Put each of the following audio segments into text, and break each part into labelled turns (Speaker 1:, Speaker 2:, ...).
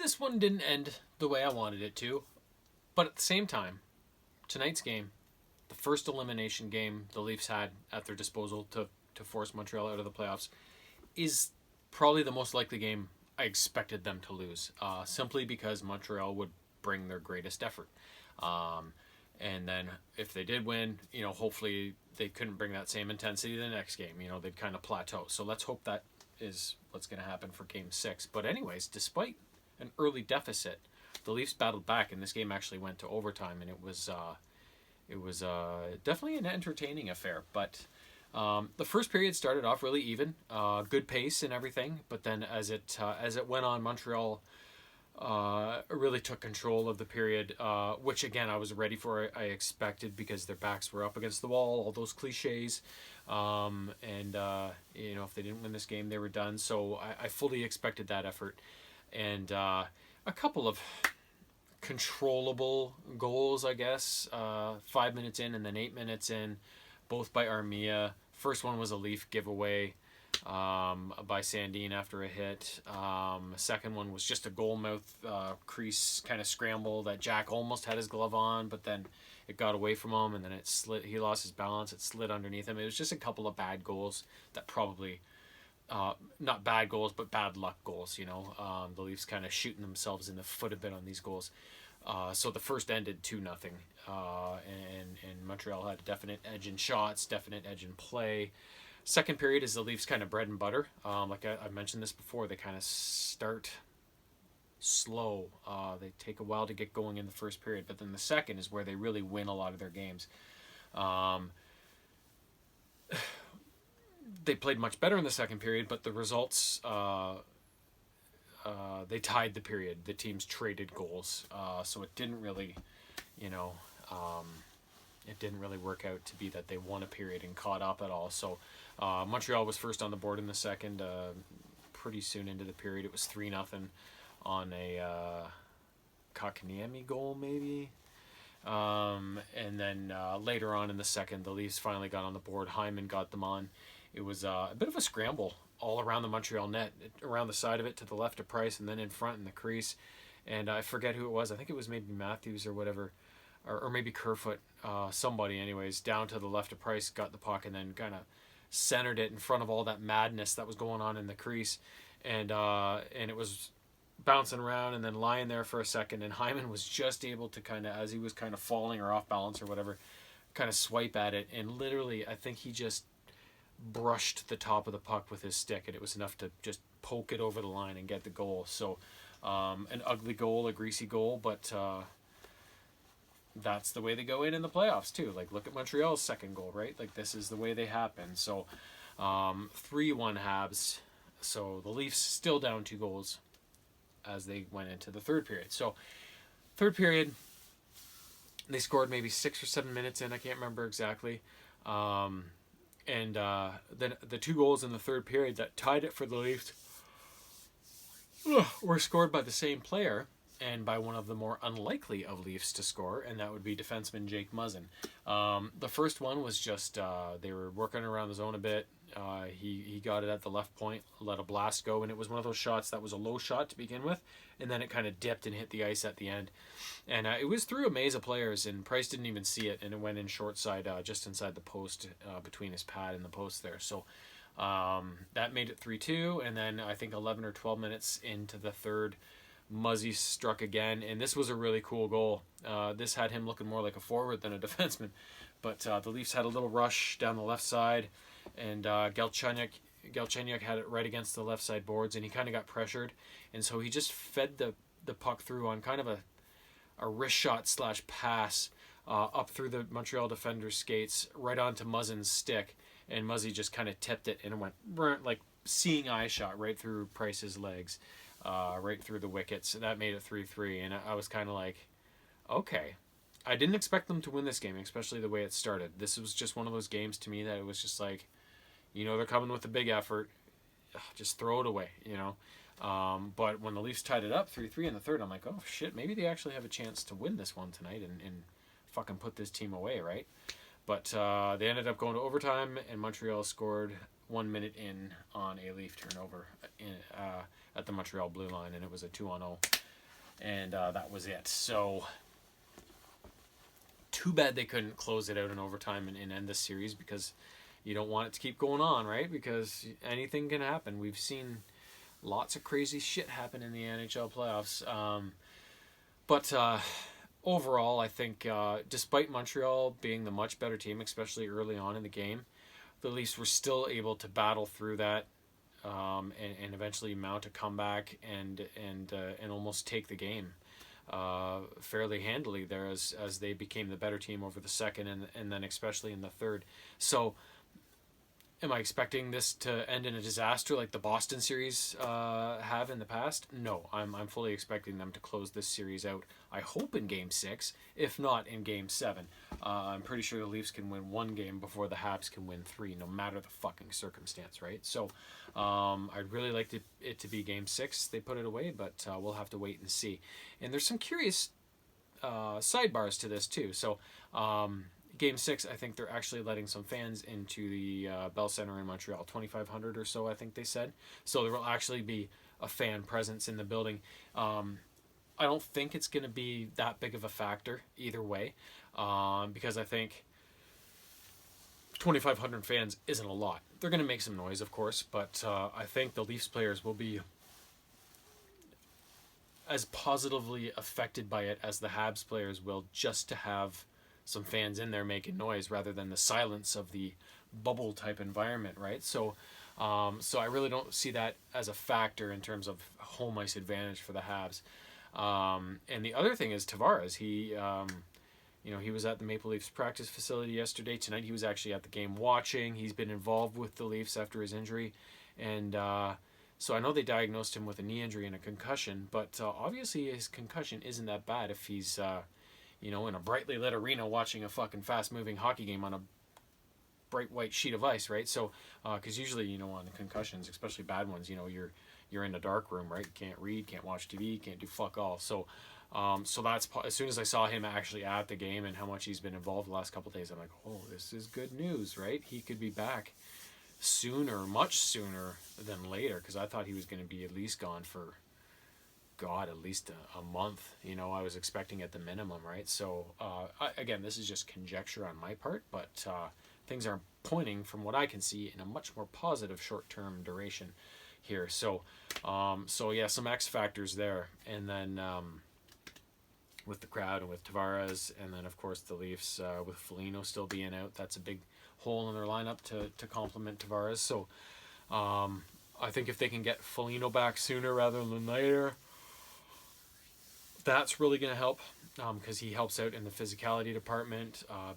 Speaker 1: this one didn't end the way I wanted it to, but at the same time, tonight's game, the first elimination game the Leafs had at their disposal to force Montreal out of the playoffs, is probably the most likely game I expected them to lose, simply because Montreal would bring their greatest effort. And then if they did win, hopefully they couldn't bring that same intensity the next game. They'd kind of plateau. So let's hope that is what's going to happen for Game 6. But anyways, despite an early deficit, the Leafs battled back, and this game actually went to overtime, and it was definitely an entertaining affair. But the first period started off really even, good pace and everything. But then as it went on, Montreal really took control of the period, which again I was ready for. I expected, because their backs were up against the wall, all those cliches, and if they didn't win this game, they were done. So I fully expected that effort, and a couple of controllable goals, I guess. 5 minutes in and then 8 minutes in, both by Armia. First one was a Leaf giveaway by Sandin after a hit. Second one was just a goalmouth crease kind of scramble that Jack almost had his glove on, but then it got away from him, and then it slid. He lost his balance. It slid underneath him. It was just a couple of bad goals that probably, not bad goals, but bad luck goals. The Leafs kind of shooting themselves in the foot a bit on these goals. So the first ended 2-0, and Montreal had a definite edge in shots, definite edge in play. Second period is the Leafs' kind of bread and butter. Like I mentioned this before, they kind of start slow. They take a while to get going in the first period, but then the second is where they really win a lot of their games. They played much better in the second period, but the results, they tied the period. The teams traded goals, so it didn't really, it didn't really work out to be that they won a period and caught up at all. So Montreal was first on the board in the second. Pretty soon into the period, it was 3-0 on a Kakaniemi goal, maybe. And then later on in the second, the Leafs finally got on the board. Hyman got them on. It was a bit of a scramble all around the Montreal net, around the side of it, to the left of Price, and then in front in the crease. And I forget who it was. I think it was maybe Matthews or whatever, or maybe Kerfoot, somebody anyways, down to the left of Price, got the puck, and then kind of centered it in front of all that madness that was going on in the crease. And it was bouncing around and then lying there for a second, and Hyman was just able to kind of, as he was kind of falling or off balance or whatever, kind of swipe at it, and literally I think he just brushed the top of the puck with his stick, and it was enough to just poke it over the line and get the goal. So an ugly goal, a greasy goal, but that's the way they go in the playoffs too. Like, look at Montreal's second goal, right? Like, this is the way they happen. So 3-1 Habs. So the Leafs still down 2 goals as they went into the third period. So third period, they scored maybe 6 or 7 minutes in. I can't remember exactly. And then the 2 goals in the third period that tied it for the Leafs were scored by the same player, and by one of the more unlikely of Leafs to score, and that would be defenseman Jake Muzzin. The first one was just, they were working around the zone a bit. He got it at the left point, let a blast go, and it was one of those shots that was a low shot to begin with, and then it kind of dipped and hit the ice at the end. And it was through a maze of players, and Price didn't even see it, and it went in short side, just inside the post, between his pad and the post there. So that made it 3-2, and then I think 11 or 12 minutes into the third, Muzzy struck again, and this was a really cool goal. This had him looking more like a forward than a defenseman, but the Leafs had a little rush down the left side, and Galchenyuk had it right against the left side boards, and he kind of got pressured, and so he just fed the puck through on kind of a wrist shot / pass up through the Montreal defender's skates right onto Muzzin's stick, and Muzzy just kind of tipped it, and it went like seeing eye shot right through Price's legs, right through the wickets. That made it 3-3, and I was kind of like, okay. I didn't expect them to win this game, especially the way it started. This was just one of those games to me that it was just like, they're coming with a big effort. Just throw it away, But when the Leafs tied it up 3-3 in the third, I'm like, oh, shit, maybe they actually have a chance to win this one tonight and fucking put this team away, right? But they ended up going to overtime, and Montreal scored 1 minute in on a Leaf turnover at the Montreal blue line, and it was a 2-0 and that was it. So too bad they couldn't close it out in overtime and end the series, because you don't want it to keep going on, right? Because anything can happen. We've seen lots of crazy shit happen in the NHL playoffs. But overall, I think despite Montreal being the much better team, especially early on in the game, the Leafs were still able to battle through that, and eventually mount a comeback and almost take the game fairly handily there, as they became the better team over the second and then especially in the third. So am I expecting this to end in a disaster like the Boston series have in the past? No, I'm fully expecting them to close this series out. I hope in Game 6, if not in Game 7. I'm pretty sure the Leafs can win one game before the Habs can win 3, no matter the fucking circumstance, right? So I'd really like it to be Game 6. They put it away, but we'll have to wait and see. And there's some curious sidebars to this too. So Game 6, I think they're actually letting some fans into the Bell Center in Montreal, 2,500 or so, I think they said. So there will actually be a fan presence in the building. I don't think it's going to be that big of a factor either way, because I think 2,500 fans isn't a lot. They're going to make some noise, of course, but I think the Leafs players will be as positively affected by it as the Habs players will, just to have some fans in there making noise rather than the silence of the bubble type environment, right? So I really don't see that as a factor in terms of home ice advantage for the Habs. And the other thing is Tavares. He was at the Maple Leafs practice facility yesterday. Tonight he was actually at the game watching. He's been involved with the Leafs after his injury, and so I know they diagnosed him with a knee injury and a concussion, but obviously his concussion isn't that bad if he's in a brightly lit arena watching a fucking fast-moving hockey game on a bright white sheet of ice, right? So, because usually, on the concussions, especially bad ones, you're in a dark room, right? You can't read, can't watch TV, can't do fuck all. So, that's as soon as I saw him actually at the game and how much he's been involved the last couple of days, I'm like, oh, this is good news, right? He could be back sooner, much sooner than later, because I thought he was going to be at least gone for, God, at least a month. I was expecting at the minimum, right? So again, this is just conjecture on my part, but things are pointing, from what I can see, in a much more positive short-term duration here. So yeah, some X factors there, and then with the crowd and with Tavares, and then of course the Leafs with Foligno still being out, that's a big hole in their lineup to complement Tavares. So I think if they can get Foligno back sooner rather than later, that's really going to help, because he helps out in the physicality department, a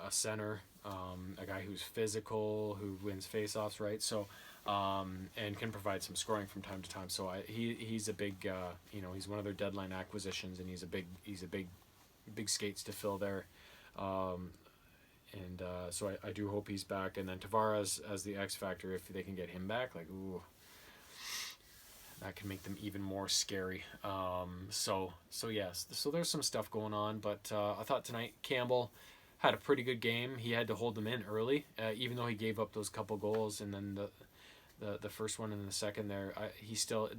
Speaker 1: center, a guy who's physical, who wins faceoffs, right? So, and can provide some scoring from time to time. So he's a big, he's one of their deadline acquisitions, and he's a big skates to fill there. So I do hope he's back. And then Tavares as the X factor, if they can get him back, ooh, that can make them even more scary. So yes, so there's some stuff going on, but I thought tonight Campbell had a pretty good game. He had to hold them in early, even though he gave up those couple goals, and then the first one and the second there,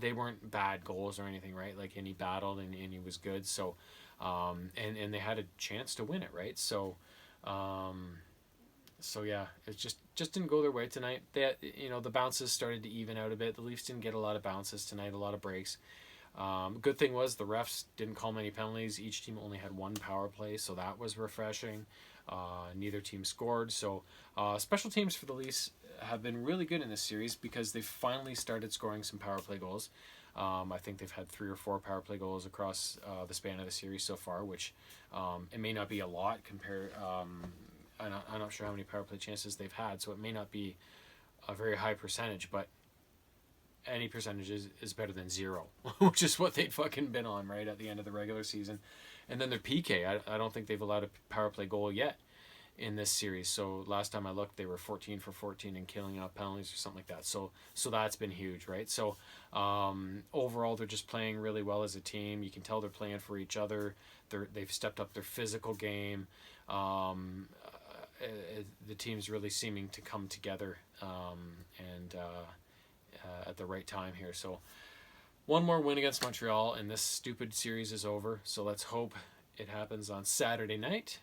Speaker 1: they weren't bad goals or anything, right? And he battled and he was good. So, and they had a chance to win it, right? So, yeah, it just didn't go their way tonight. The bounces started to even out a bit. The Leafs didn't get a lot of bounces tonight, a lot of breaks. Good thing was the refs didn't call many penalties. Each team only had one power play, so that was refreshing. Neither team scored. So special teams for the Leafs have been really good in this series, because they've finally started scoring some power play goals. I think they've had 3 or 4 power play goals across the span of the series so far, which it may not be a lot compared. I'm not sure how many power play chances they've had, so it may not be a very high percentage, but any percentage is better than 0, which is what they'd fucking been on, right, at the end of the regular season. And then their PK, I don't think they've allowed a power play goal yet in this series. So last time I looked, they were 14 for 14 and killing off penalties or something like that. So that's been huge, right? So overall, they're just playing really well as a team. You can tell they're playing for each other. They've stepped up their physical game. The team's really seeming to come together and at the right time here. So One more win against Montreal, and this stupid series is over. So let's hope it happens on Saturday night.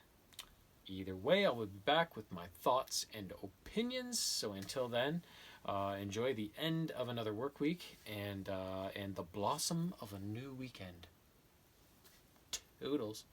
Speaker 1: Either way, I will be back with my thoughts and opinions. So until then, enjoy the end of another work week and the blossom of a new weekend. Toodles.